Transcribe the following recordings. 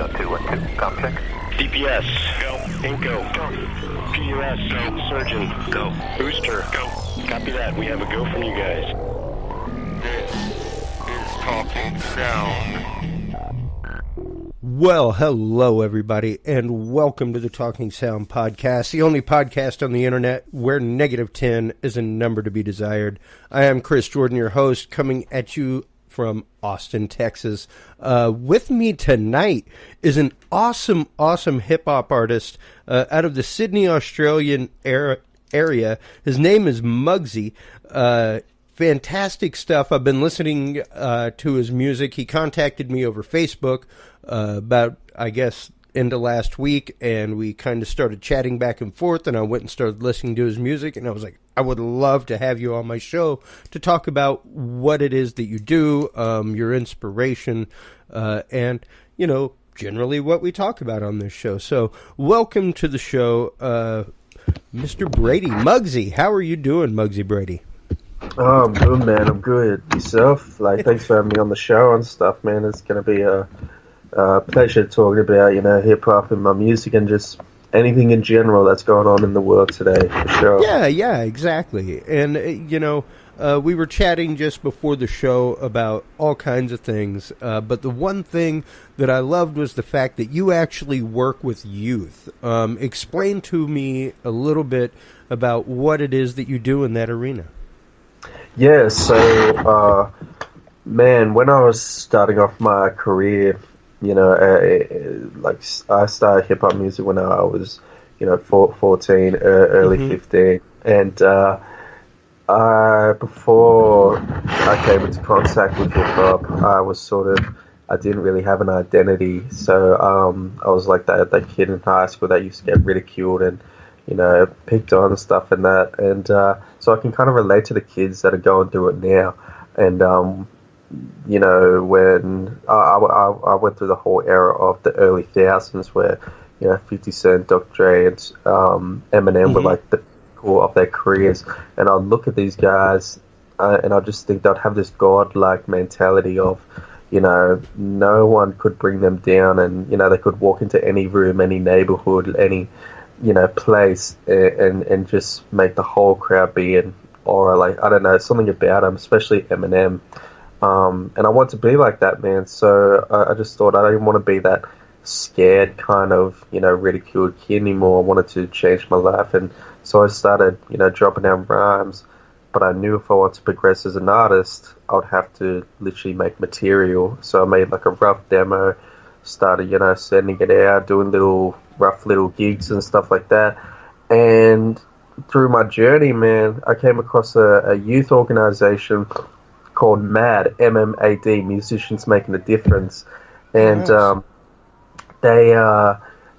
Go 212, com check. DPS, go. Inco, go. PUS, go. Surgeon, go. Booster, go. Copy that. We have a go from you guys. This is Talking Sound. Well, hello everybody, and welcome to the Talking Sound podcast, the only podcast on the internet where -10 is a number to be desired. I am Chris Jordan, your host, coming at you from Austin, Texas. With me tonight is an awesome hip-hop artist out of the Sydney, Australian area. His name is Mugzy. Fantastic stuff. I've been listening to his music. He contacted me over Facebook about, I guess, into last week, and we kind of started chatting back and forth, and I went and started listening to his music, and I was like, I would love to have you on my show to talk about what it is that you do, your inspiration, and, you know, generally what we talk about on this show. So welcome to the show, Mr. Brady. Mugzy, how are you doing, Mugzy Brady? Oh, I'm good, man. I'm good. Yourself? Thanks for having me on the show and stuff, man. It's going to be a pleasure talking about, hip-hop and my music and just anything in general that's going on in the world today, for sure. Yeah, exactly. And, we were chatting just before the show about all kinds of things, but the one thing that I loved was the fact that you actually work with youth. Explain to me a little bit about what it is that you do in that arena. Yeah, so, man, when I was starting off my career, I started hip-hop music when I was, 14, early 15, and before I came into contact with hip-hop, I didn't really have an identity, so I was like that kid in high school that used to get ridiculed and, picked on and stuff and that, and so I can kind of relate to the kids that are going through it now, and when I went through the whole era of the early thousands where 50 Cent, Dr. Dre, and Eminem were like the pinnacle of their careers, and I look at these guys and I just think they'd have this godlike mentality of no one could bring them down, and they could walk into any room, any neighborhood, any place and just make the whole crowd be in aura. I don't know, something about him, especially Eminem. And I want to be like that, man. So I just thought I didn't want to be that scared kind of, ridiculed kid anymore. I wanted to change my life. And so I started, dropping down rhymes. But I knew if I wanted to progress as an artist, I would have to literally make material. So I made a rough demo, started, sending it out, doing rough little gigs and stuff like that. And through my journey, man, I came across a youth organization called MAD, M-M-A-D, Musicians Making a Difference. And nice. They,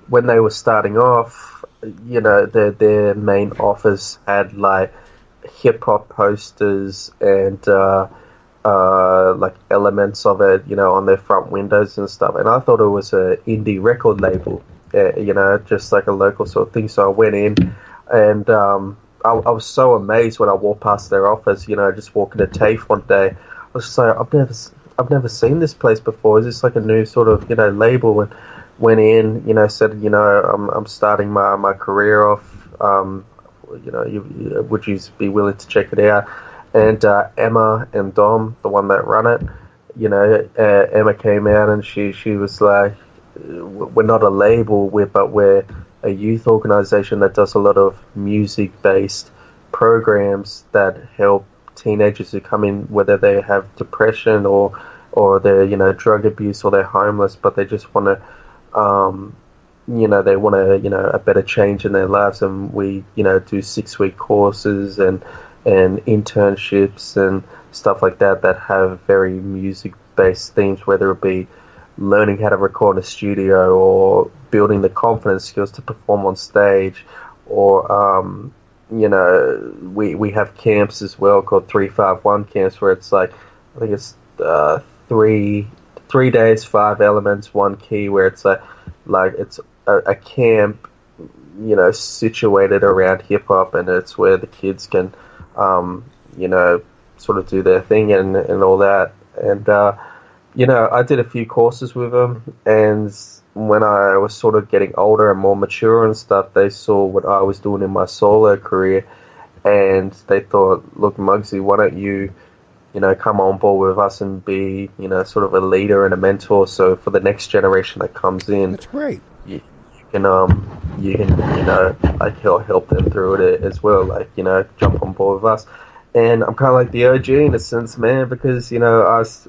when they were starting off, their main office had hip-hop posters and elements of it, on their front windows and stuff. And I thought it was an indie record label, just like a local sort of thing. So I went in and I was so amazed when I walked past their office, just walking to TAFE one day. I was just like, I've never seen this place before. Is this like a new sort of, label? And went in, said, I'm starting my career off. Would you be willing to check it out? And Emma and Dom, the one that run it, Emma came out and she was like, we're not a label, but we're a youth organization that does a lot of music-based programs that help teenagers who come in, whether they have depression or they're, drug abuse or they're homeless, but they just want to, they want a better change in their lives. And we, do 6-week courses and internships and stuff like that have very music-based themes, whether it be learning how to record in a studio or building the confidence skills to perform on stage, or we have camps as well called 351 camps, where it's I think it's 3 days, 5 elements, 1 key, where it's it's a camp situated around hip hop, and it's where the kids can sort of do their thing and all that. And I did a few courses with them, and when I was sort of getting older and more mature and stuff, they saw what I was doing in my solo career, and they thought, look, Mugzy, why don't you, come on board with us and be, sort of a leader and a mentor. So for the next generation that comes in, That's great. You can, like help them through it as well. Like, jump on board with us. And I'm kind of like the OG in a sense, man, because I was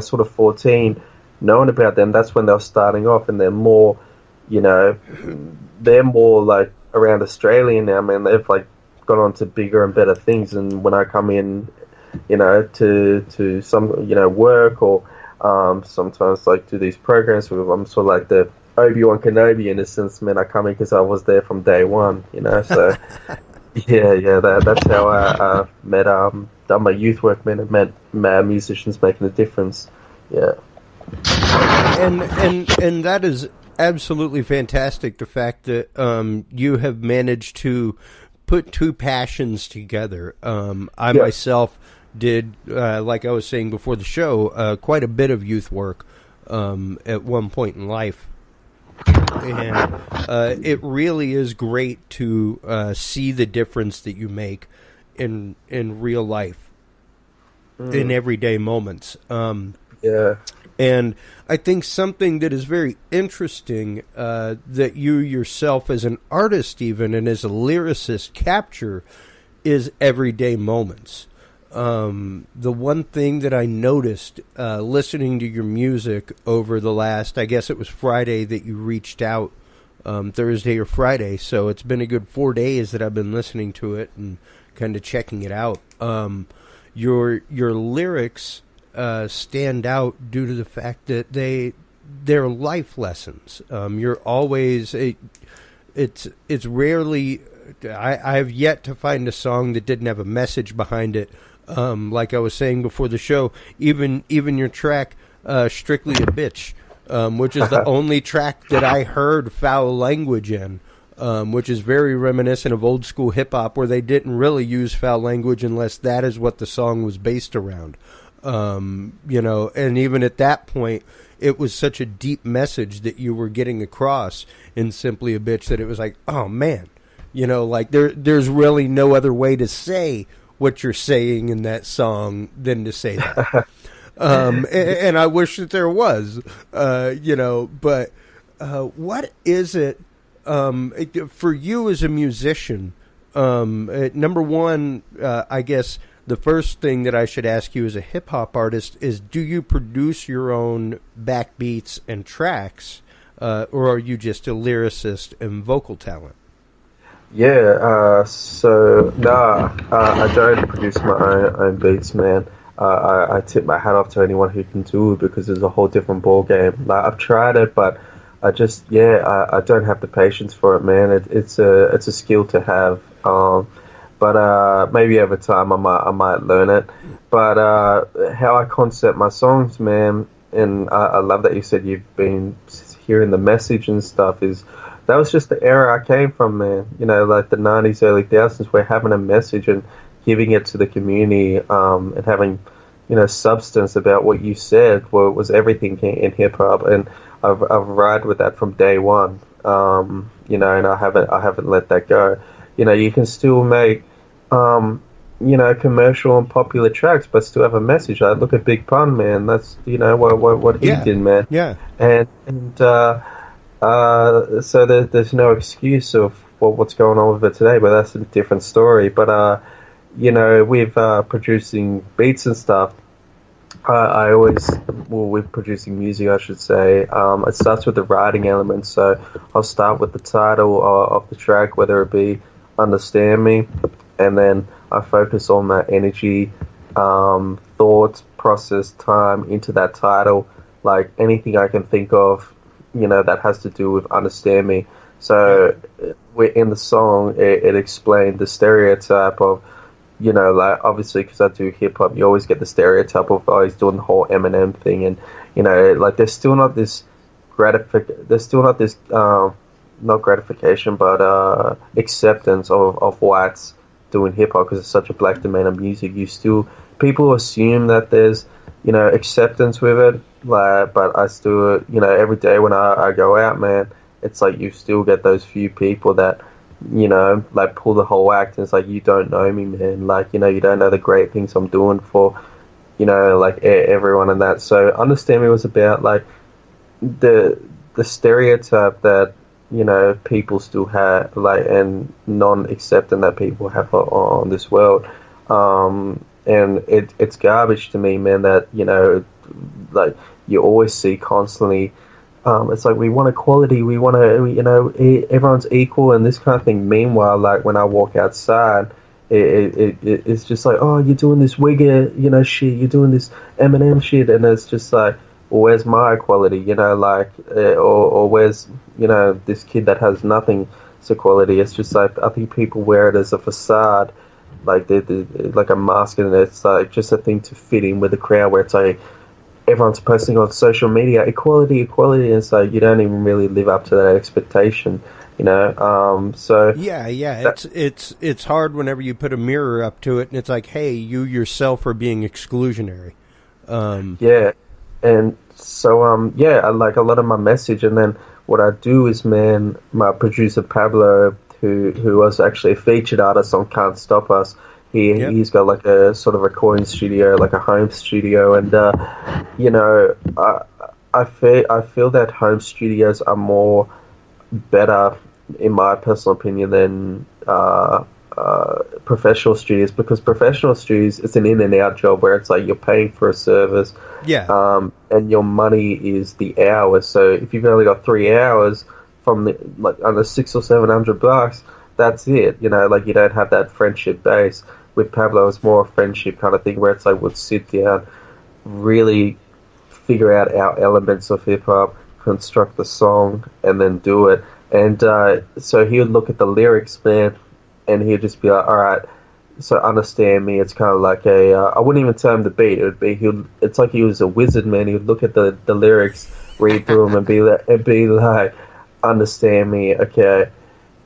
sort of 14, knowing about them. That's when they were starting off, and they're more, they're more like around Australia now, man. They've like gone on to bigger and better things. And when I come in, to some work or sometimes like do these programs with, I'm sort of like the Obi-Wan Kenobi in a sense, man. I come in because I was there from day one, so that's how I met done my youth work, man. I met musicians making a difference. And that is absolutely fantastic, the fact that you have managed to put two passions together. I myself did, like I was saying before the show, quite a bit of youth work at one point in life. And it really is great to see the difference that you make in real life, in everyday moments. And I think something that is very interesting that you yourself as an artist even and as a lyricist capture is everyday moments. The one thing that I noticed listening to your music over the last, I guess it was Friday that you reached out, Thursday or Friday, so it's been a good 4 days that I've been listening to it and kind of checking it out. Your lyrics stand out due to the fact that they're life lessons. You're always it's rarely, I've yet to find a song that didn't have a message behind it. Like I was saying before the show, even your track Strictly a Bitch, which is the only track that I heard foul language in, which is very reminiscent of old school hip hop, where they didn't really use foul language unless that is what the song was based around. And even at that point, it was such a deep message that you were getting across in Simply a Bitch that it was like, oh man, like there's really no other way to say what you're saying in that song than to say that. And I wish that there was, but what is it for you as a musician? Number one, I guess the first thing that I should ask you as a hip-hop artist is, do you produce your own backbeats and tracks, or are you just a lyricist and vocal talent? I don't produce my own beats, man. I tip my hat off to anyone who can do it, because it's a whole different ball game. Like, I've tried it, but I just, I don't have the patience for it, man. It's a skill to have. But maybe over time I might learn it. But how I concept my songs, man, and I love that you said you've been hearing the message and stuff, is that was just the era I came from, man. Like the 90s, early 2000s, where having a message and giving it to the community, and having, substance about what you said was everything in hip hop. And I've ride with that from day one. And I haven't let that go. You can still make, commercial and popular tracks, but still have a message. I look at Big Pun, man. That's what he did, man. Yeah. And so there's no excuse of what's going on with it today, but that's a different story. But with producing beats and stuff, with producing music, I should say, it starts with the writing element. So I'll start with the title of the track, whether it be Understand Me, and then I focus all my energy, thoughts, process, time into that title, like anything I can think of, that has to do with Understand Me. So in the song, it explained the stereotype of, like, obviously, because I do hip hop, you always get the stereotype of, oh, he's doing the whole Eminem thing, and like there's still not this not gratification, but acceptance of whites doing hip hop, because it's such a black domain of music. People assume that there's acceptance with it. Like, but I still, every day when I go out, man, it's like you still get those few people that, like pull the whole act, and it's like, you don't know me, man. Like, you don't know the great things I'm doing for, like everyone and that. So Understand Me was about like the stereotype that people still have, like, and non-accepting that people have on this world. And it's garbage to me, man, that like you always see constantly. It's like, we want equality, we want to, everyone's equal and this kind of thing. Meanwhile, like when I walk outside, it's just like, oh, you're doing this Wigger, shit, you're doing this Eminem shit, and it's just like, well, where's my equality, like, or where's, this kid that has nothing to equality. It's just like, I think people wear it as a facade, like they're like a mask, and it's like just a thing to fit in with the crowd, where it's like everyone's posting on social media, equality, and it's like you don't even really live up to that expectation. So it's hard whenever you put a mirror up to it and it's like, hey, you yourself are being exclusionary. And so I like a lot of my message, and then what I do is, man, my producer Pablo, who was actually a featured artist on Can't Stop Us, he's got like a sort of recording studio, like a home studio, and I feel that home studios are more better, in my personal opinion, than professional studios, because professional studios, it's an in and out job where it's like you're paying for a service, and your money is the hours. So if you've only got 3 hours from the, like, under $600 or $700, that's it. Like, you don't have that friendship base. With Pablo, it's more a friendship kind of thing, where it's like we'll sit down, really figure out our elements of hip hop, construct the song, and then do it. And so he would look at the lyrics, man, and he'd just be like, all right, so Understand Me, it's kind of like I wouldn't even tell him the beat. It would be, it's like he was a wizard, man. He would look at the lyrics, read through them, and be like, Understand Me, okay,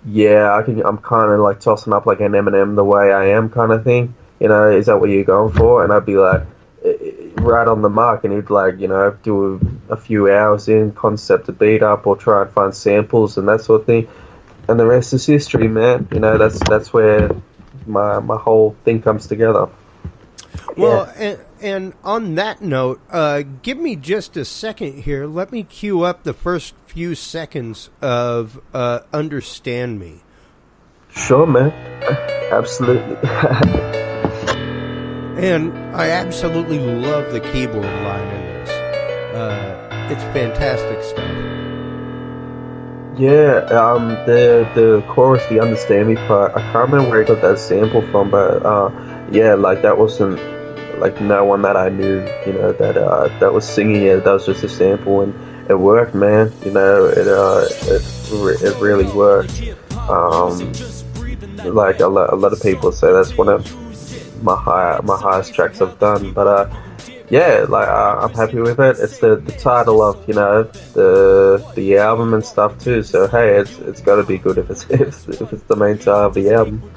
yeah, I'm kind of like tossing up like an Eminem, The Way I Am kind of thing, is that what you're going for? And I'd be like, right on the mark, and he'd like, do a few hours in, concept a beat up, or try and find samples and that sort of thing, and the rest is history, man. That's where my whole thing comes together. Well, and on that note, give me just a second here. Let me cue up the first few seconds of Understand Me. Sure, man. Absolutely. And I absolutely love the keyboard line in this. It's fantastic stuff. Yeah, the chorus, the Understand Me part, I can't remember where he got that sample from, but like that wasn't like no one that I knew, that was singing it. That was just a sample, and it worked, man. It really worked. Like a lot of people say that's one of my highest tracks I've done, but I'm happy with it. It's the title of the album and stuff too. So hey, it's got to be good if it's the main title of the album.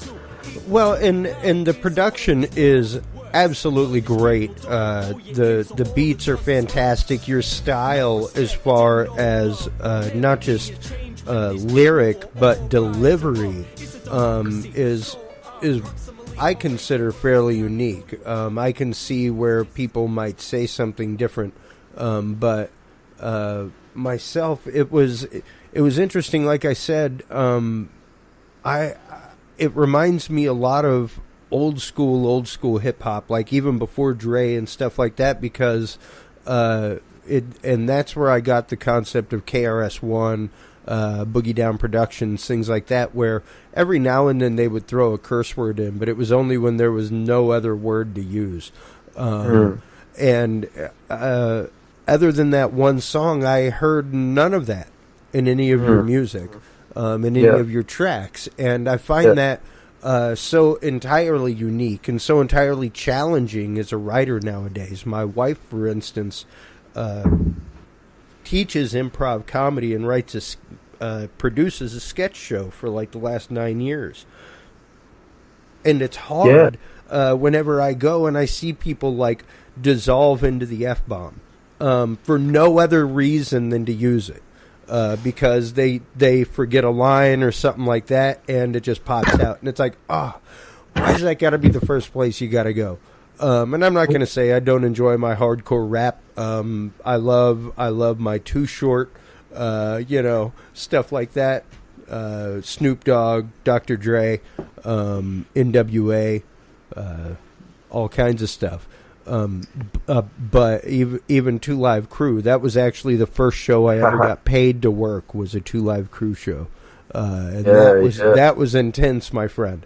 Well, and the production is absolutely great. The beats are fantastic. Your style, as far as not just lyric but delivery, is I consider fairly unique. I can see where people might say something different, but myself, it was interesting. Like I said, it reminds me a lot of old school hip hop, like even before Dre and stuff like that, because and that's where I got the concept of KRS-One. Boogie Down Productions, things like that, where every now and then they would throw a curse word in, but it was only when there was no other word to use. And other than that one song, I heard none of that in any of your music, in any of your tracks. And I find that so entirely unique and so entirely challenging as a writer nowadays. My wife, for instance, teaches improv comedy and produces a sketch show for like the last 9 years. And it's hard whenever I go and I see people like dissolve into the F-bomb for no other reason than to use it. Because they forget a line or something like that, and it just pops out. And it's like, why does that got to be the first place you got to go? And I'm not going to say I don't enjoy my hardcore rap. I love my Too Short, stuff like that. Snoop Dogg, Dr. Dre, NWA, all kinds of stuff. But even Two Live Crew, that was actually the first show I ever got paid to work, was a Two Live Crew show. And that was intense, my friend.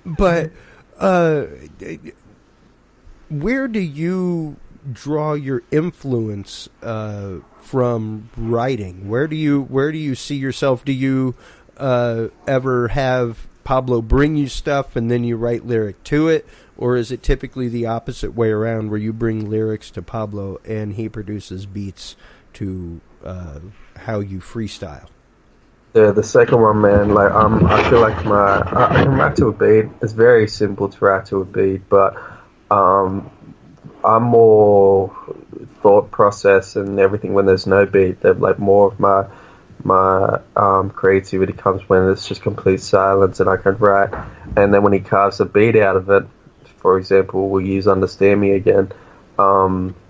But where do you draw your influence from writing? Where do you see yourself? Do you ever have Pablo bring you stuff and then you write lyric to it, or is it typically the opposite way around, where you bring lyrics to Pablo and he produces beats to how you freestyle? Yeah, the second one, man. Like, I feel like I can rap to a beat. It's very simple to rap to a beat, but I'm more thought process and everything when there's no beat. That, like, more of my creativity comes when it's just complete silence and I can write. And then when he carves a beat out of it, for example, we'll use Understand Me again,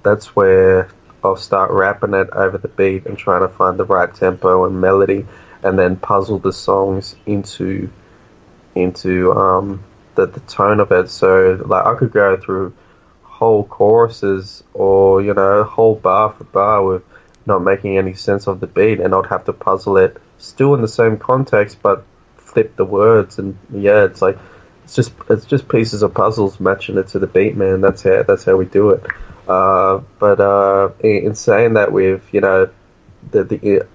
that's where I'll start rapping it over the beat and trying to find the right tempo and melody, and then puzzle the songs into the tone of it. So, like, I could go through whole choruses or, whole bar for bar with not making any sense of the beat, and I'd have to puzzle it still in the same context but flip the words. And it's like it's just pieces of puzzles matching it to the beat, man. That's how we do it. But in saying that, with the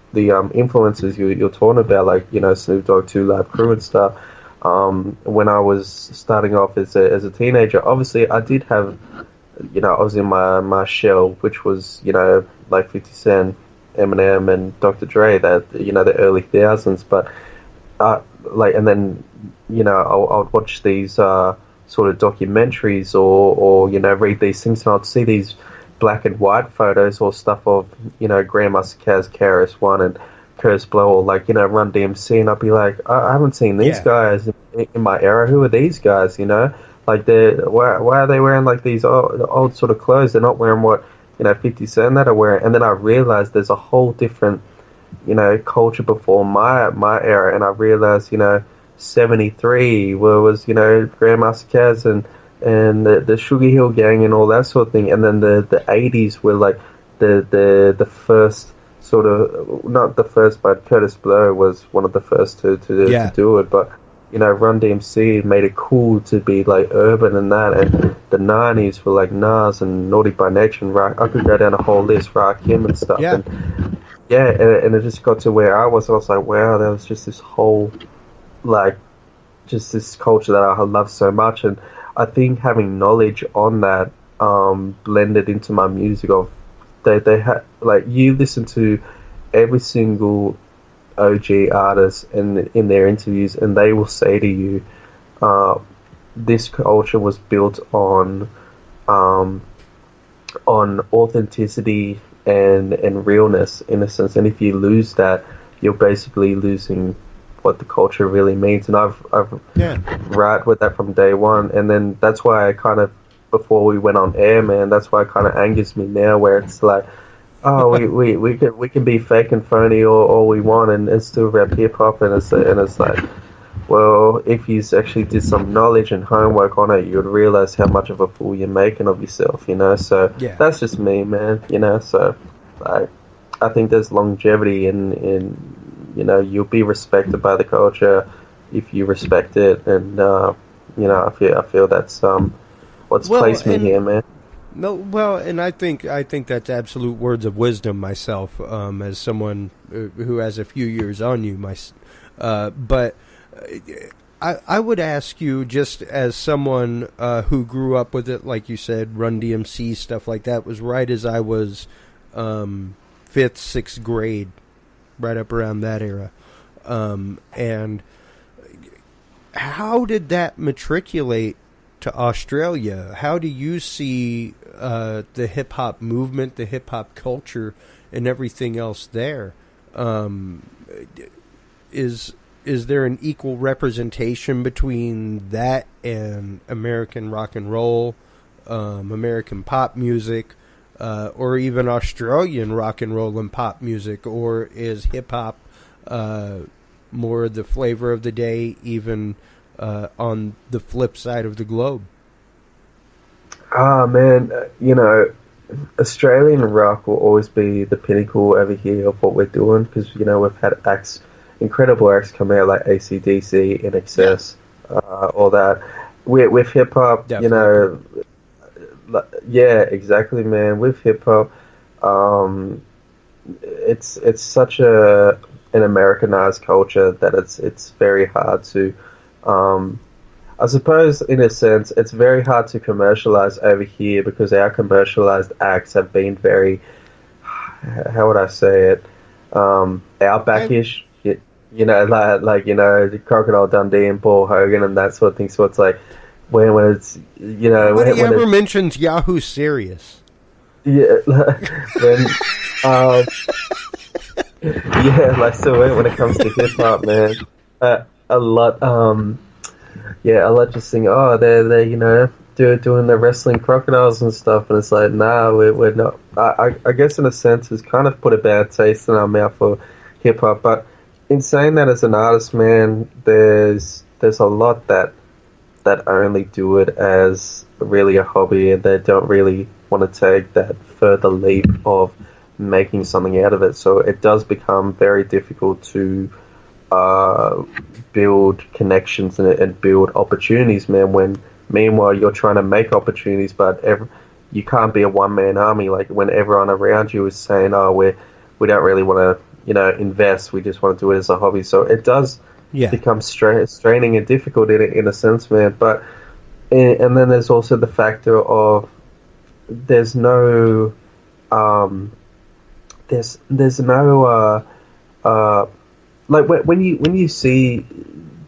influences you're talking about, like Snoop Dogg, Two Live Crew and stuff, when I was starting off as a teenager, obviously I did have, I was in my shell, which was, like 50 Cent, Eminem, and Dr. Dre, that, the early thousands. But, and then, I'll watch these sort of documentaries or read these things, and I'd see these black and white photos or stuff of, Grandmaster Caz, KRS-One, and Curse Blow, or like, Run DMC, and I'd be like, I haven't seen these guys in my era. Who are these guys, Like, why are they wearing like these old sort of clothes? They're not wearing what 50 Cent that are wearing. And then I realized there's a whole different culture before my era, and I realized 73 was Grandmaster Caz and the Sugar Hill Gang and all that sort of thing. And then the 80s were like the first sort of, not the first, but Curtis Blow was one of the first to do it. But Run DMC made it cool to be like urban and that, and the 90s were like Nas and Naughty by Nature and Rock. I could go down a whole list, Rakim and stuff. Yeah. And it just got to where I was like, wow, there was just this whole, like, just this culture that I love so much. And I think having knowledge on that blended into my music of, they had, like, you listen to every single OG artists in their interviews, and they will say to you, this culture was built on authenticity and realness, in a sense. And if you lose that, you're basically losing what the culture really means. And I've right with that from day one. And then that's why I kind of, before we went on air, man, that's why it kind of angers me now, where it's like, oh, we can be fake and phony all we want and still rap hip hop, and it's like, well, if you actually did some knowledge and homework on it, you would realize how much of a fool you're making of yourself, So that's just me, man, So I think there's longevity in you'll be respected by the culture if you respect it, and I feel that's what's placed me here, man. No, well, and I think that's absolute words of wisdom myself, as someone who has a few years on you. But I would ask you, just as someone who grew up with it, like you said, Run DMC, stuff like that, was right as I was 5th, 6th grade, right up around that era, and how did that matriculate to Australia? How do you see the hip hop movement, the hip hop culture, and everything else there? Is there an equal representation between that and American rock and roll, American pop music, or even Australian rock and roll and pop music, or is hip hop more the flavor of the day, even on the flip side of the globe? Man, Australian rock will always be the pinnacle over here of what we're doing, because we've had incredible acts come out like AC/DC, NXS, all that. With hip hop, yeah, exactly, man. With hip hop, it's such an Americanized culture that it's very hard to, I suppose in a sense, it's very hard to commercialize over here, because our commercialized acts have been very, how would I say it, outbackish. The Crocodile Dundee and Paul Hogan and that sort of thing. So it's like when it's nobody ever mentions Yahoo Serious. Yeah, when when it comes to hip hop, man, a lot just think, they're doing the wrestling crocodiles and stuff, and it's like, nah, we're not. I guess in a sense, it's kind of put a bad taste in our mouth for hip hop, but in saying that, as an artist, man, there's a lot that only do it as really a hobby, and they don't really want to take that further leap of making something out of it. So it does become very difficult to build connections and build opportunities, man. When meanwhile you're trying to make opportunities, but you can't be a one-man army. Like when everyone around you is saying, "Oh, we don't really want to." Invest. We just want to do it as a hobby. So it does become straining and difficult in a sense, man. But and then there's also the factor of there's no like when you see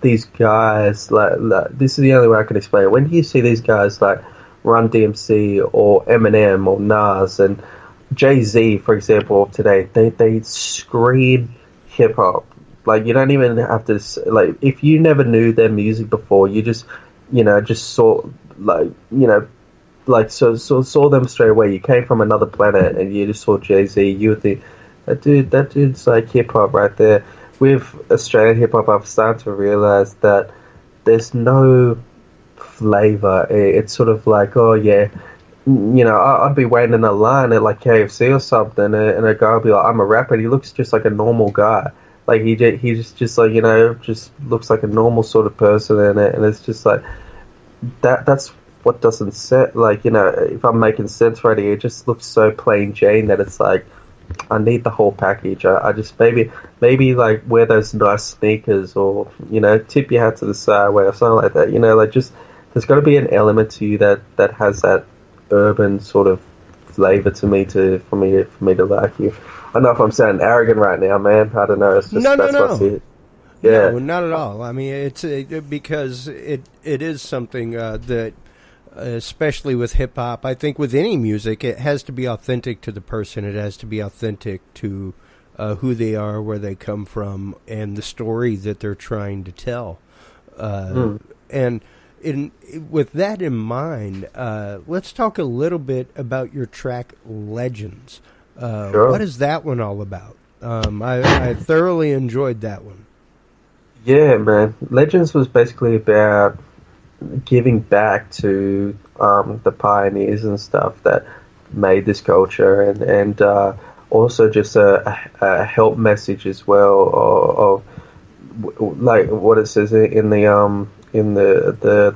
these guys like this is the only way I can explain it. When you see these guys like Run DMC or Eminem or Nas and Jay-Z, for example, of today, they scream hip hop. Like you don't even have to if you never knew their music before, you just saw saw them straight away. You came from another planet and you just saw Jay-Z. You would think that dude's like hip hop right there. With Australian hip hop, I've started to realize that there's no flavor. It's sort of like, oh yeah. I'd be waiting in a line at like KFC or something, and a guy would be like, "I'm a rapper." And he looks just like a normal guy. Like he's just like just looks like a normal sort of person, and it's just like that's what doesn't set. Like if I'm making sense right here, it just looks so plain Jane that it's like I need the whole package. I just maybe like wear those nice sneakers, or tip your hat to the side, or something like that. Like just there's got to be an element to you that has that urban sort of flavor to me for me to like you. I don't know if I'm sounding arrogant right now, man. I don't know. It's just that's what's it. Yeah, no, not at all. I mean, it's because it is something that, especially with hip hop, I think with any music, it has to be authentic to the person. It has to be authentic to who they are, where they come from, and the story that they're trying to tell. And with that in mind, let's talk a little bit about your track Legends. Sure. What is that one all about? I thoroughly enjoyed that one. Yeah, man. Legends was basically about giving back to the pioneers and stuff that made this culture, and also just a help message as well of like what it says in the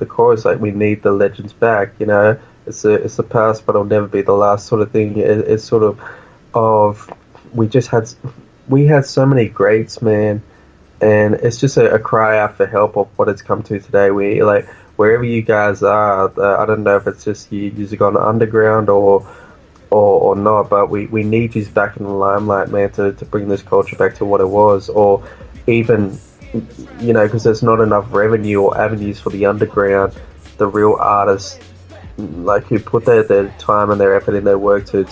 chorus, like we need the legends back. It's the past, but it'll never be the last sort of thing. It's sort of we had so many greats, man, and it's just a cry out for help of what it's come to today. We like wherever you guys are. I don't know if it's just you've gone underground or not, but we need you back in the limelight, man, to bring this culture back to what it was, or even because there's not enough revenue or avenues for the underground, the real artists, like who put their time and their effort and their work to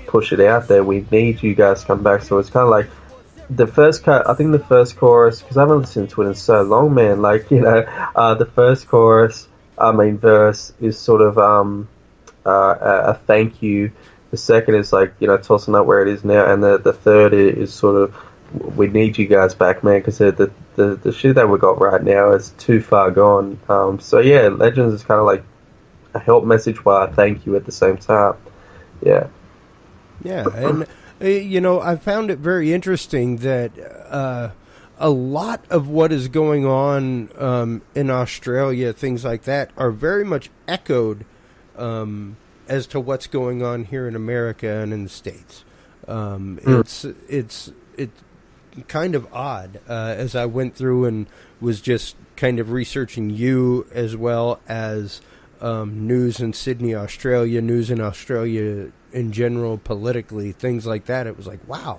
push it out there. We need you guys to come back. So it's kind of like I think the first chorus, because I haven't listened to it in so long, man. Like, the first chorus, verse is sort of a thank you. The second is like, tossing up where it is now, and the third is sort of, we need you guys back, man, because the shit that we got right now is too far gone. So yeah, Legends is kind of like a help message while a thank you at the same time. Yeah. Yeah, and I found it very interesting that a lot of what is going on in Australia, things like that, are very much echoed as to what's going on here in America and in the States. It's kind of odd as I went through and was just kind of researching you as well as news in Sydney, Australia, news in Australia in general, politically, things like that. It was like, wow.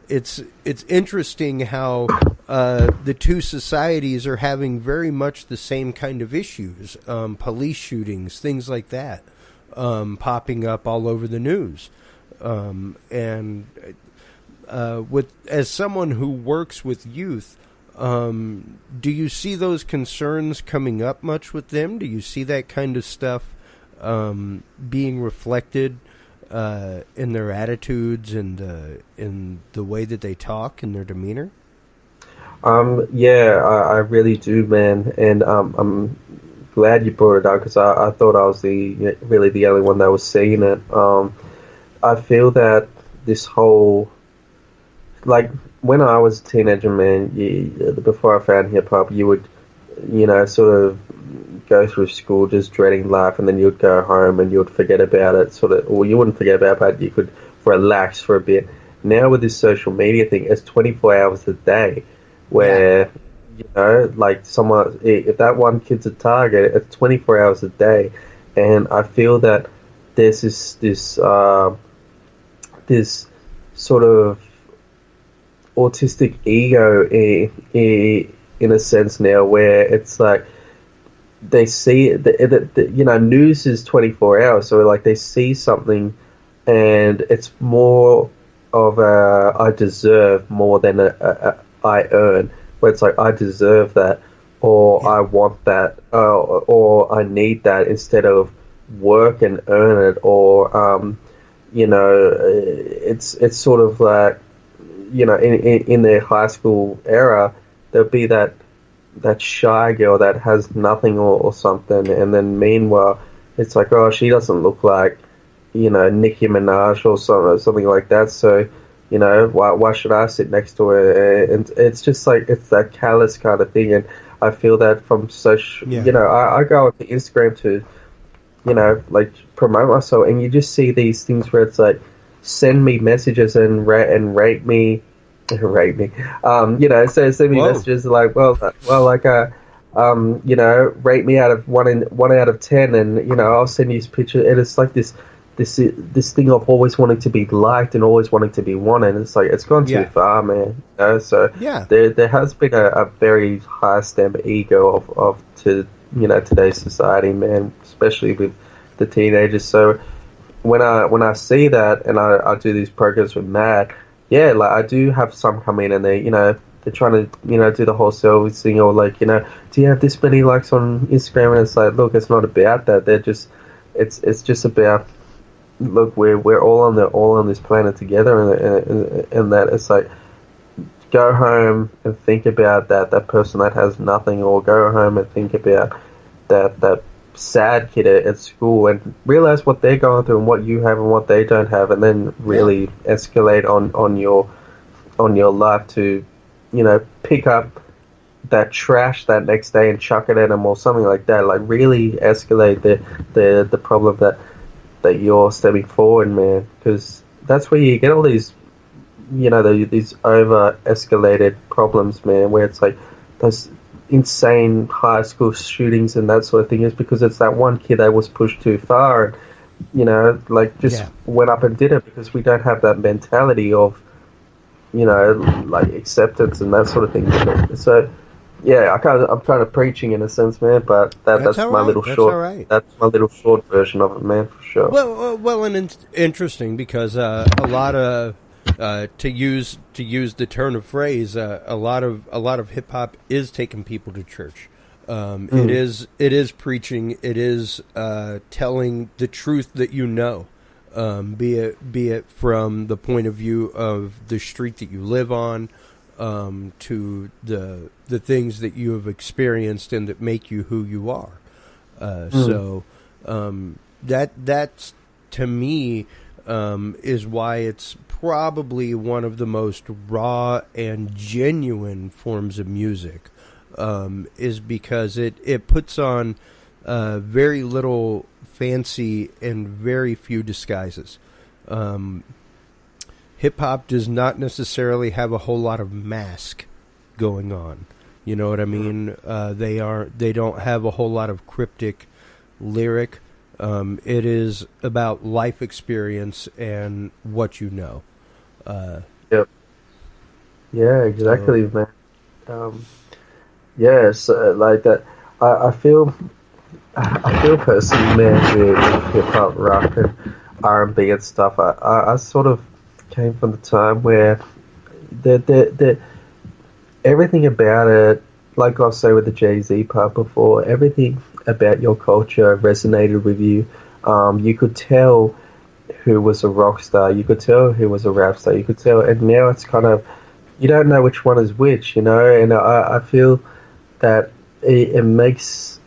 It's interesting how the two societies are having very much the same kind of issues, police shootings, things like that, popping up all over the news. And as someone who works with youth, do you see those concerns coming up much with them? Do you see that kind of stuff being reflected in their attitudes and in the way that they talk and their demeanor? Yeah, I really do, man, and I'm glad you brought it up, because I thought I was really the only one that was seeing it. I feel that this whole, like, when I was a teenager, man, before I found hip hop, you would, sort of go through school just dreading life, and then you'd go home and you'd forget about it, or you wouldn't forget about it, but you could relax for a bit. Now with this social media thing, it's 24 hours a day, where, like someone, if that one kid's a target, it's 24 hours a day, and I feel that there's this sort of autistic ego in a sense now, where it's like they see news is 24 hours, so like they see something and it's more of a I deserve more than a I earn, where it's like I deserve that, or I want that, or I need that, instead of work and earn it, or it's sort of like, in their high school era, there'll be that shy girl that has nothing or something, and then meanwhile it's like, oh, she doesn't look like Nicki Minaj or something like that, so why should I sit next to her? And it's just like, it's that callous kind of thing, and I feel that from social, I go onto Instagram to like promote myself, and you just see these things where it's like, send me messages and rate me. So send me Whoa. messages like, rate me out of 1 out of 10, and I'll send you this picture, and it's like this thing of always wanting to be liked and always wanting to be wanted. It's like, it's gone too far, man. So there has been a very high stamp ego of today's society, man, especially with the teenagers. So when I see that, and I do these programs with Matt, like I do have some come in, and they're trying to do the whole selfie thing, or like, do you have this many likes on Instagram? And it's like, look, it's not about that. They're just it's just about, look, we're all on this planet together, and that it's like, go home and think about that person that has nothing, or go home and think about that sad kid at school, and realize what they're going through and what you have and what they don't have, and then really escalate on your life to pick up that trash that next day and chuck it at them or something like that. Like, really escalate the problem that you're stepping forward, man, because that's where you get all these these over escalated problems, man, where it's like those insane high school shootings and that sort of thing, is because it's that one kid that was pushed too far, and went up and did it, because we don't have that mentality of like acceptance and that sort of thing. So, yeah, I'm kind of preaching in a sense, man. But that's my right. little That's short. all right. That's my little short version of it, man, for sure. Well, and it's interesting because a lot of to use the turn of phrase, a lot of hip hop is taking people to church. It is preaching. It is telling the truth that you know, be it from the point of view of the street that you live on, to the things that you have experienced and that make you who you are. So that's to me is why it's probably one of the most raw and genuine forms of music. Is because it puts on very little fancy and very few disguises. Hip-hop does not necessarily have a whole lot of mask going on. You know what I mean? They don't have a whole lot of cryptic lyric. It is about life experience and what you know. Yep. Yeah, exactly, man. Yes, like that. I feel personally, man, with hip hop, rap, and R&B and stuff. I sort of came from the time where the everything about it, like I was saying with the Jay-Z part before, everything about your culture resonated with you. You could tell who was a rock star. You could tell who was a rap star. You could tell, and now it's kind of you don't know which one is which, And I feel that it makes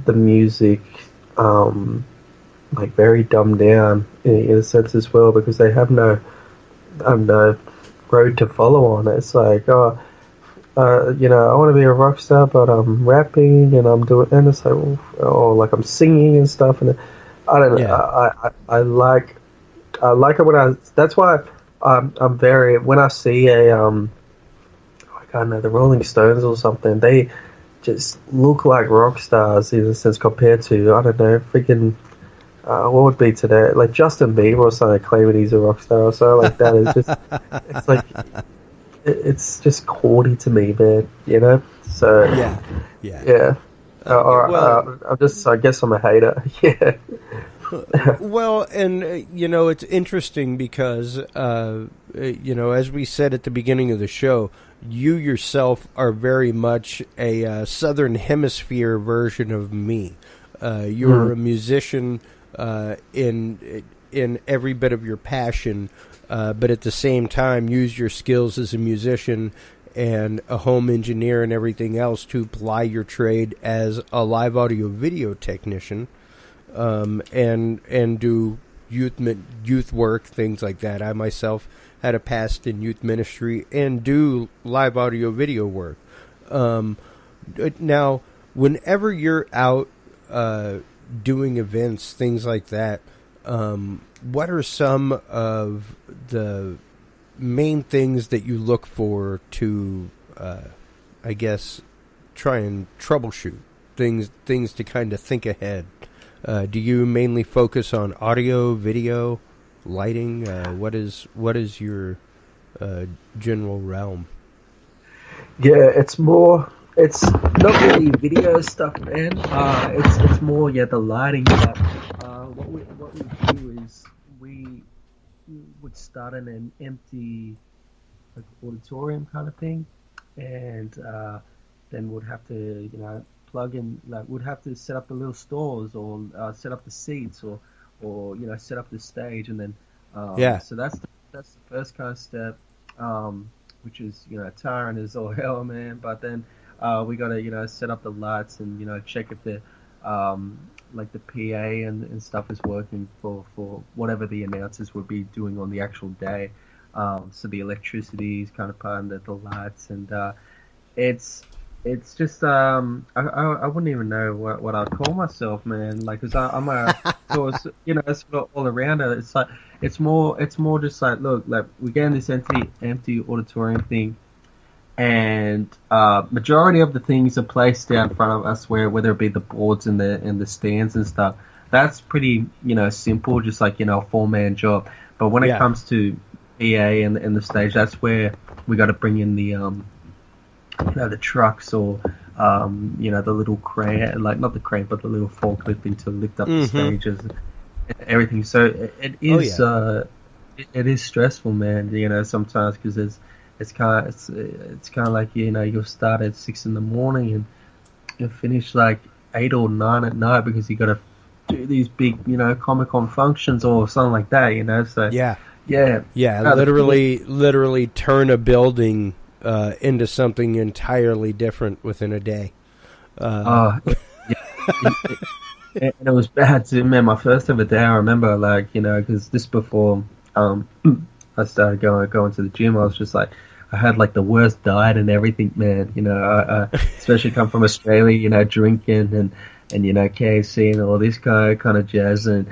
the music like very dumbed down in a sense as well, because they have no road to follow on. It's like, I want to be a rock star, but I'm rapping and I'm doing, and it's like, like I'm singing and stuff, and I don't know. Yeah. I like it when that's why I'm very, when I see I don't know, the Rolling Stones or something, they just look like rock stars in a sense compared to, I don't know, freaking, what would be today? Like Justin Bieber or something claiming he's a rock star or so like that. It's just, it's like, it's just corny to me, man, So, yeah. I guess I'm a hater. Yeah. Well, and, it's interesting because, as we said at the beginning of the show, you yourself are very much a Southern Hemisphere version of me. You're a musician in every bit of your passion, but at the same time use your skills as a musician and a home engineer and everything else to ply your trade as a live audio video technician, and do youth work, things like that. I myself had a past in youth ministry and do live audio video work. Now, whenever you're out doing events, things like that, what are some of the main things that you look for to, I guess, try and troubleshoot things to kind of think ahead? Do you mainly focus on audio, video, lighting? What is your general realm? Yeah, it's not really video stuff, man. It's more the lighting. But what we do is we would start in an empty auditorium kind of thing, and then would have to plug in, like would have to set up the little stores or set up the seats or set up the stage, and then so that's the first kind of step, which is tiring as all hell, man. But then we gotta set up the lights and check if the like the PA and stuff is working for whatever the announcers would be doing on the actual day. So the electricity is kind of part of the lights, and it's just I wouldn't even know what I'd call myself, man. Like, cause I'm a sort of all around it. It's like it's more just like, look, like we get in this empty auditorium thing, and majority of the things are placed out in front of us, whether it be the boards and the stands and stuff. That's pretty simple, just like a 4-man job. But when it comes to PA and the stage. That's where we got to bring in the the trucks or the little crane, like not the crane, but the little forklift thing to lift up the stages, and everything. So it is it is stressful, man. Sometimes because it's kind of like you'll start at 6 in the morning and you'll finish like 8 or 9 at night because you got to do these big Comic-Con functions or something like that. So literally turn a building into something entirely different within a day. And it was bad too, man. My first ever day, I remember, because this before I started going to the gym, I was just like, I had like the worst diet and everything, man. I especially come from Australia, drinking and KFC and all this kind of jazz, and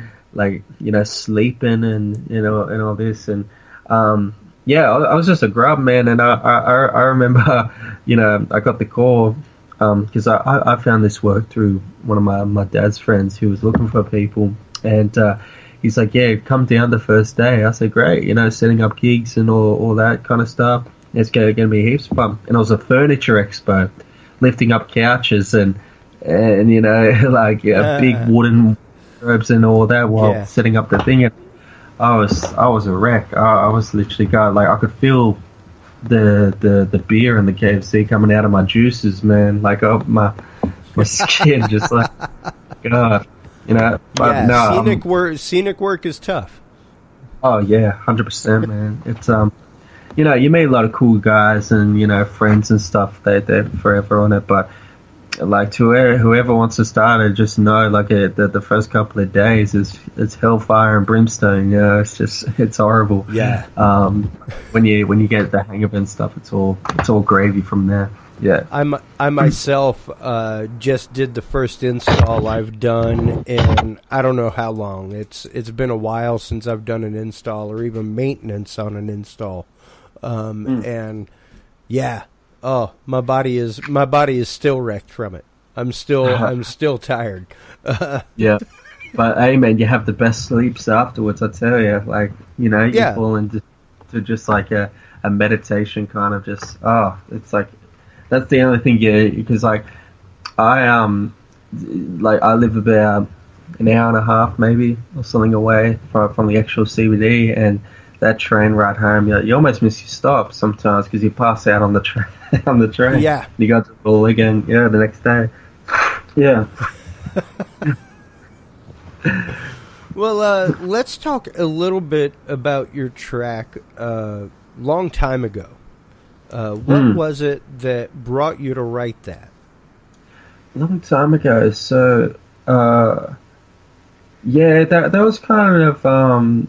sleeping and all this, and I was just a grub, man. And I remember, I got the call because I found this work through one of my dad's friends who was looking for people, and he's like, yeah, come down the first day. I said, great, setting up gigs and all that kind of stuff. It's going to be heaps of fun. And it was a furniture expo, lifting up couches and big wooden robes and all that while setting up the thing. And I was a wreck. I was literally going, I could feel the beer and the KFC coming out of my juices, man. My skin just like, God, But no, scenic work is tough. Oh yeah, 100%, man. It's you meet a lot of cool guys and friends and stuff. They're forever on it, but to whoever wants to start it, just know the first couple of days it's hellfire and brimstone. It's horrible. Yeah. When you get the hang of it and stuff, it's all gravy from there. Yeah. I myself just did the first install I've done in I don't know how long. It's been a while since I've done an install or even maintenance on an install. And yeah. Oh, my body is still wrecked from it. I'm still tired. Yeah, but hey, man, you have the best sleeps afterwards. I tell you, you fall into just like a meditation kind of just. Oh, it's like that's the only thing. Yeah, because I live about an hour and a half maybe or something away from the actual CBD, and that train ride home, you almost miss your stop sometimes because you pass out on the train. On the train, yeah. You go to the ball again, the next day, yeah. Well, let's talk a little bit about your track. Long time ago, what was it that brought you to write that? Long time ago, so that was kind of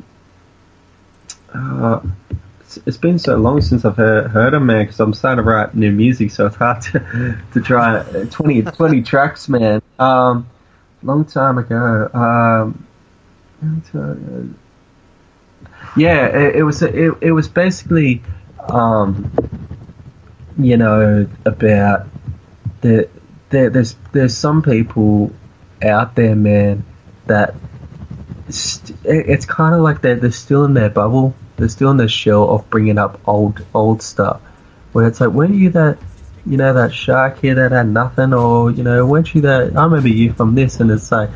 it's been so long since I've heard of man, because I'm starting to write new music, so it's hard to try 20 tracks, man. Long time ago. It was basically about there's some people out there, man, that it's kind of like they're still in their bubble. They're still in the shell of bringing up old stuff, where it's like, weren't you that, that shark here that had nothing, or weren't you that? I remember you from this, and it's like,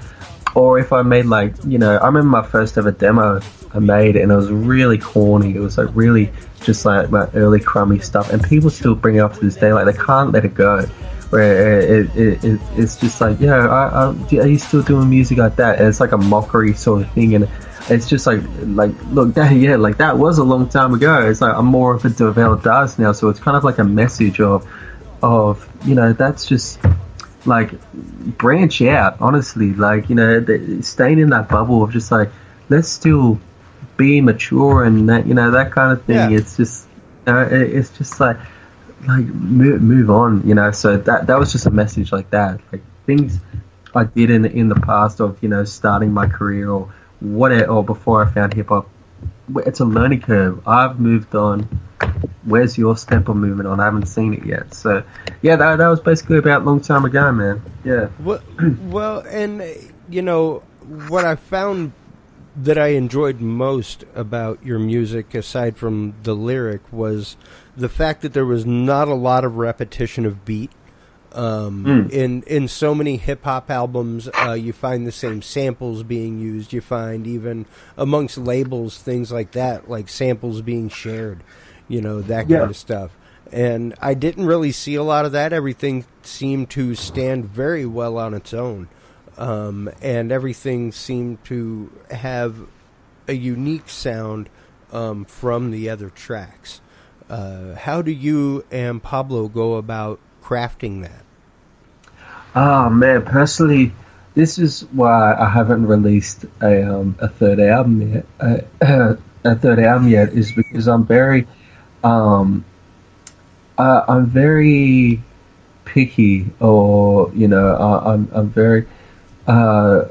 or if I made I remember my first ever demo I made, and it was really corny. It was really just like my early crummy stuff, and people still bring it up to this day. They can't let it go. Where it's just like, are you still doing music like that? And it's like a mockery sort of thing, and it's just like look, that was a long time ago. It's like I'm more of a developed artist now, so it's kind of like a message of that's just branch out, honestly, staying in that bubble of just let's still be mature and that kind of thing. Yeah. It's just it's just move on, so that was just a message like that, things I did in the past of starting my career or whatever, or before I found hip hop. It's a learning curve. I've moved on. Where's your step of movement on? I haven't seen it yet. So that was basically about a long time ago, man. Yeah. Well, and what I found that I enjoyed most about your music, aside from the lyric, was the fact that there was not a lot of repetition of beat. In so many hip hop albums, you find the same samples being used. You find even amongst labels things like that, like samples being shared, that kind of stuff. And I didn't really see a lot of that. Everything seemed to stand very well on its own. And everything seemed to have a unique sound from the other tracks. How do you and Pablo go about crafting that? Oh man, personally, this is why I haven't released a third album yet. Is because I'm very picky, or I'm very. I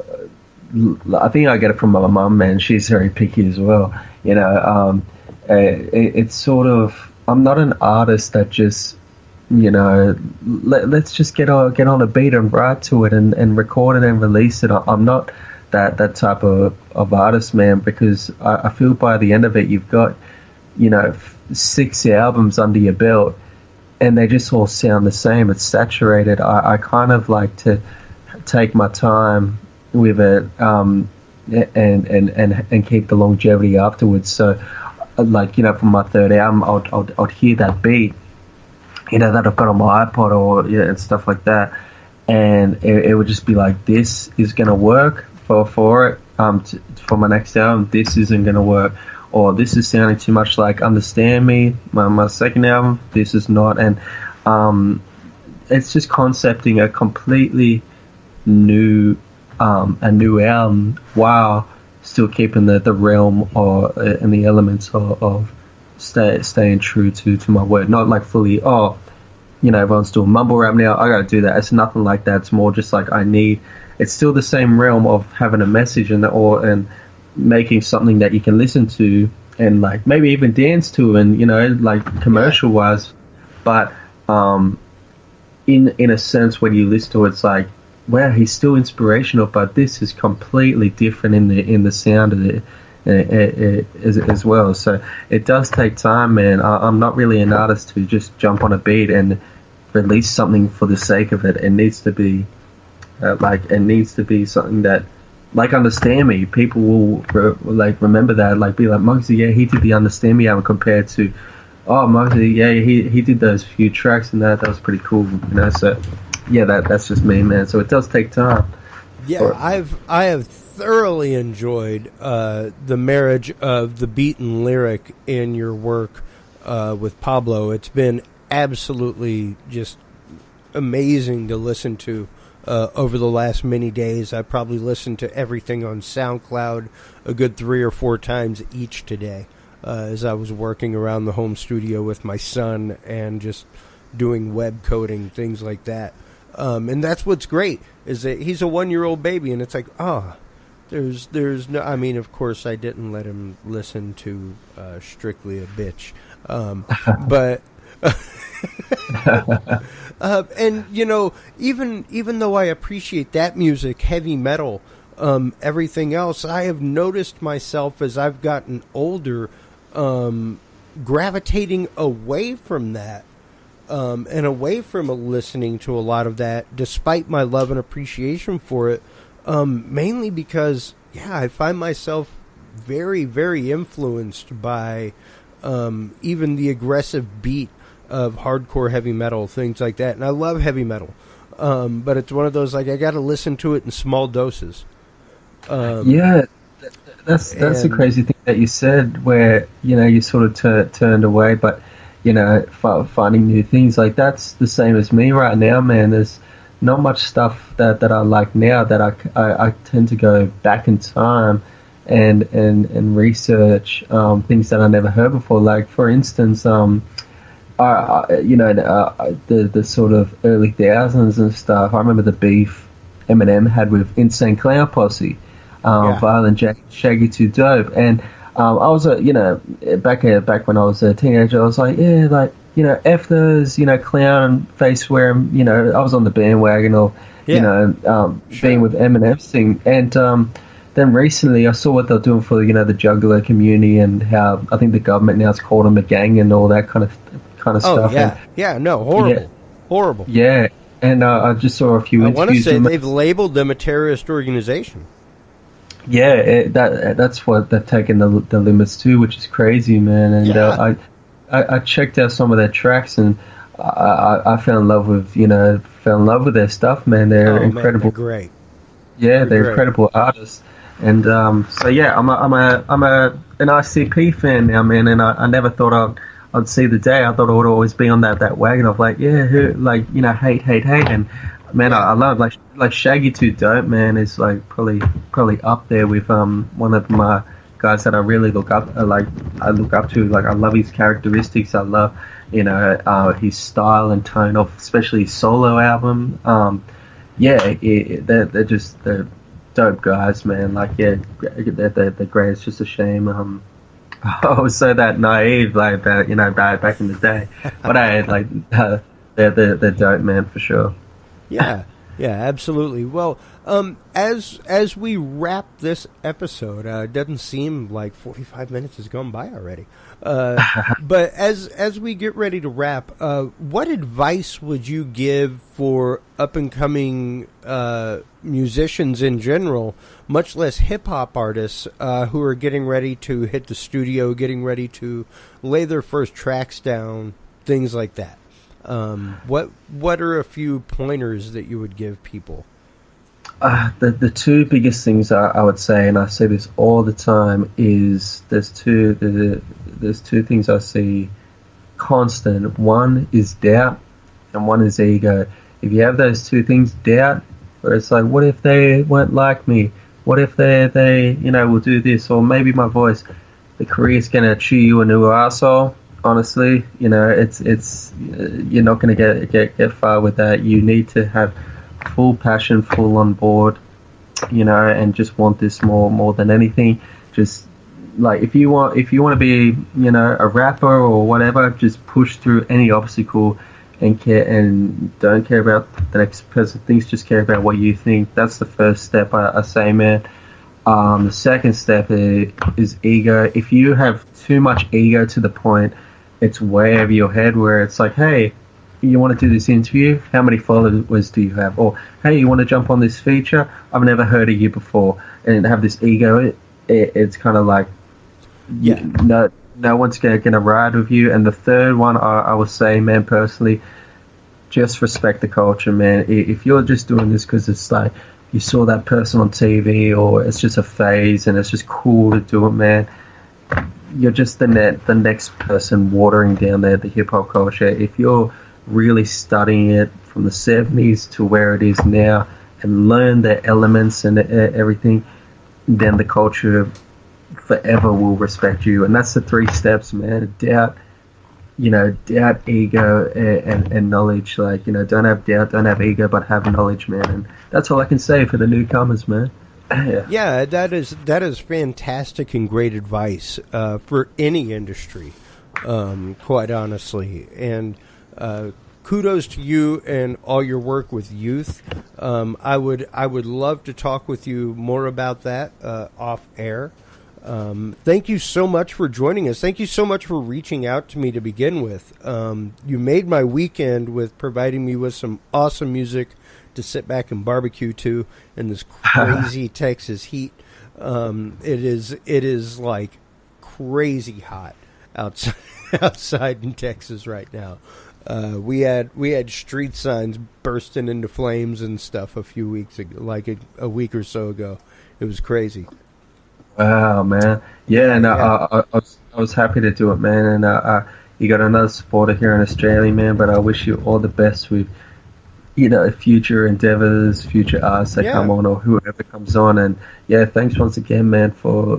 think I get it from my mum, man. She's very picky as well. It's sort of, I'm not an artist that just, let's just get on a beat and write to it and record it and release it. I'm not that type of artist, man, because I feel by the end of it, you've got, 6 albums under your belt and they just all sound the same. It's saturated. I kind of like to take my time with it, and keep the longevity afterwards. So, like, from my third album, I'd hear that beat, that I've got on my iPod or and stuff like that, and it would just be like, this is gonna work for it. For my next album, this isn't gonna work, or this is sounding too much like Understand Me, my second album. This is not, and it's just concepting a completely new album while still keeping the realm and the elements of staying true to my word. Not like fully, everyone's doing mumble rap now, I gotta do that. It's nothing like that. It's more just like it's still the same realm of having a message and making something that you can listen to and like maybe even dance to, and like commercial wise, but in a sense, when you listen to it, it's like, wow, he's still inspirational, but this is completely different in the sound of it as well. So it does take time, man. I'm not really an artist who just jump on a beat and release something for the sake of it. It needs to be something that, like, Understand Me. People will remember that, like, be like, Mugzy, yeah, he did the Understand Me album, compared to, oh, Mugzy, yeah, he did those few tracks and that was pretty cool, So yeah, that's just me, man. So it does take time. Yeah, I have thoroughly enjoyed the marriage of the beat and lyric in your work with Pablo. It's been absolutely just amazing to listen to over the last many days. I probably listened to everything on SoundCloud a good 3 or 4 times each today as I was working around the home studio with my son and just doing web coding, things like that. And that's what's great, is that he's a 1-year-old baby, and it's like, there's no, I mean, of course I didn't let him listen to Strictly a Bitch, but and even though I appreciate that music, heavy metal, everything else, I have noticed myself as I've gotten older gravitating away from that. And away from listening to a lot of that, despite my love and appreciation for it, mainly because, I find myself very, very influenced by even the aggressive beat of hardcore heavy metal, things like that. And I love heavy metal, but it's one of those, like, I got to listen to it in small doses. That's the crazy thing that you said, where you sort of turned away, but finding new things. Like, that's the same as me right now, man. There's not much stuff that I like now that I tend to go back in time and research things that I never heard before. Like, for instance, the sort of early thousands and stuff. I remember the beef Eminem had with Insane Clown Posse, Violent J, Shaggy 2 Dope, and I was back when I was a teenager, I was like, F those, clown face wearing, I was on the bandwagon of, being with Eminem's thing, and then recently I saw what they're doing for the juggler community, and how I think the government now has called them a gang and all that kind of Oh stuff. yeah, And, yeah, no, horrible, horrible. yeah, and I just saw a few I want to interviews. say with them. they've labeled them a terrorist organization. Yeah, that's what they've taken the limits to, which is crazy, man. And Yeah. I checked out some of their tracks, and I fell in love with their stuff, man. They're incredible. Man, they're great. Yeah, they're great. incredible artists. And so yeah, I'm an ICP fan now, man. And I never thought I'd see the day. I thought I would always be on that wagon of like, yeah, hate, and man, I love like Shaggy 2 Dope, man, is like probably up there with one of my guys that I really look up to. Like I love his characteristics. I love his style and tone of especially his solo album. They're dope guys, man. Like they're great. It's just a shame. I was so that naive, like that, back in the day. But they're dope, man, for sure. Yeah, yeah, absolutely. Well, as we wrap this episode, it doesn't seem like 45 minutes has gone by already. But as we get ready to wrap, what advice would you give for up and coming musicians in general, much less hip hop artists who are getting ready to hit the studio, getting ready to lay their first tracks down, things like that? What are a few pointers that you would give people? The two biggest things I would say, and I say this all the time, is there's two things I see constant. One is doubt, and one is ego. If you have those two things, doubt, where it's like, what if they won't like me? What if they will do this? Or maybe my voice, the career's gonna chew you a new asshole. Honestly, it's you're not going to get far with that. You need to have full passion, full on board, and just want this more than anything. Just like if you want to be, a rapper or whatever, just push through any obstacle and don't care about the next person thinks. Just care about what you think. That's the first step, I say, man. The second step is ego. If you have too much ego to the point it's way over your head, where it's like, hey, you want to do this interview? How many followers do you have? Or, hey, you want to jump on this feature? I've never heard of you before. And have this ego, it's kind of like, yeah, no one's going to ride with you. And the third one, I would say, man, personally, just respect the culture, man. If you're just doing this because it's like you saw that person on TV, or it's just a phase and it's just cool to do it, man, you're just the next person watering down there the hip hop culture. If you're really studying it from the 70s to where it is now and learn the elements and everything, then the culture forever will respect you. And that's the 3 steps, man. Doubt, ego, and knowledge. Like, don't have doubt, don't have ego, but have knowledge, man. And that's all I can say for the newcomers, man. Yeah, that is fantastic and great advice for any industry, quite honestly. And kudos to you and all your work with youth. I would love to talk with you more about that off air. Thank you so much for joining us. Thank you so much for reaching out to me to begin with. You made my weekend with providing me with some awesome music to sit back and barbecue to in this crazy Texas heat. It is like crazy hot outside in Texas right now. We had street signs bursting into flames and stuff a few weeks ago, like a week or so ago. It was crazy. Wow, man. Yeah, and I was happy to do it, man. And you got another supporter here in Australia, man. But I wish you all the best with future endeavors, future artists that come on, or whoever comes on. And yeah, thanks once again, man, for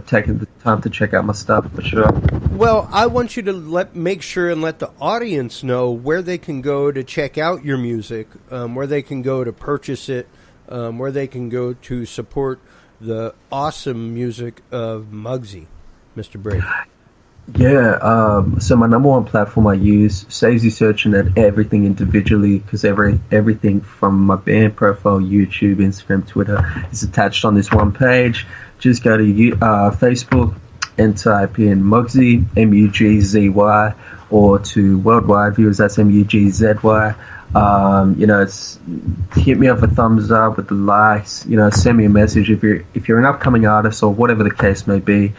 taking the time to check out my stuff, for sure. Well, I want you to make sure and let the audience know where they can go to check out your music, where they can go to purchase it, where they can go to support the awesome music of Mugzy, Mr. Brady. Yeah, so my number one platform I use saves you searching at everything individually because everything from my band profile, YouTube, Instagram, Twitter is attached on this one page. Just go to Facebook and type in Mugzy, Mugzy, or to worldwide viewers, that's Mugzy. It's hit me up a thumbs up with the likes. Send me a message if you're an upcoming artist or whatever the case may be.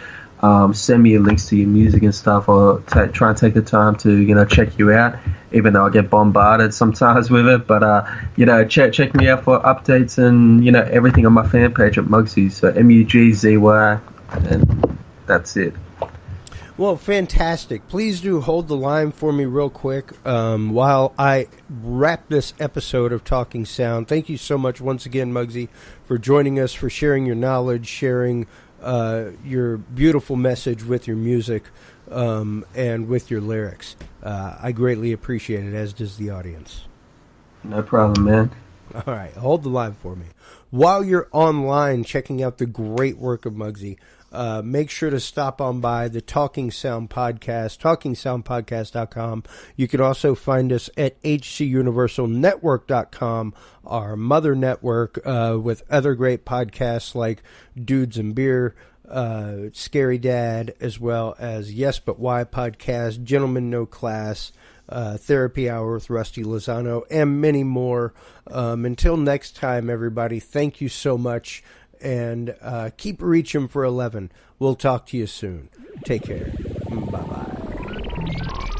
Send me links to your music and stuff, or try and take the time to check you out. Even though I get bombarded sometimes with it, but check me out for updates and everything on my fan page at Mugzy. So Mugzy, and that's it. Well, fantastic. Please do hold the line for me real quick while I wrap this episode of Talking Sound. Thank you so much once again, Mugzy, for joining us, for sharing your knowledge, sharing your beautiful message with your music and with your lyrics. I greatly appreciate it, as does the audience. No problem, man. All right, hold the line for me. While you're online checking out the great work of Mugzy, make sure to stop on by the Talking Sound Podcast, TalkingSoundPodcast.com. You can also find us at HCUniversalNetwork.com, our mother network, with other great podcasts like Dudes and Beer, Scary Dad, as well as Yes But Why podcast, Gentlemen No Class, Therapy Hour with Rusty Lozano, and many more. Until next time, everybody, thank you so much. And keep reaching for 11. We'll talk to you soon. Take care. Bye-bye.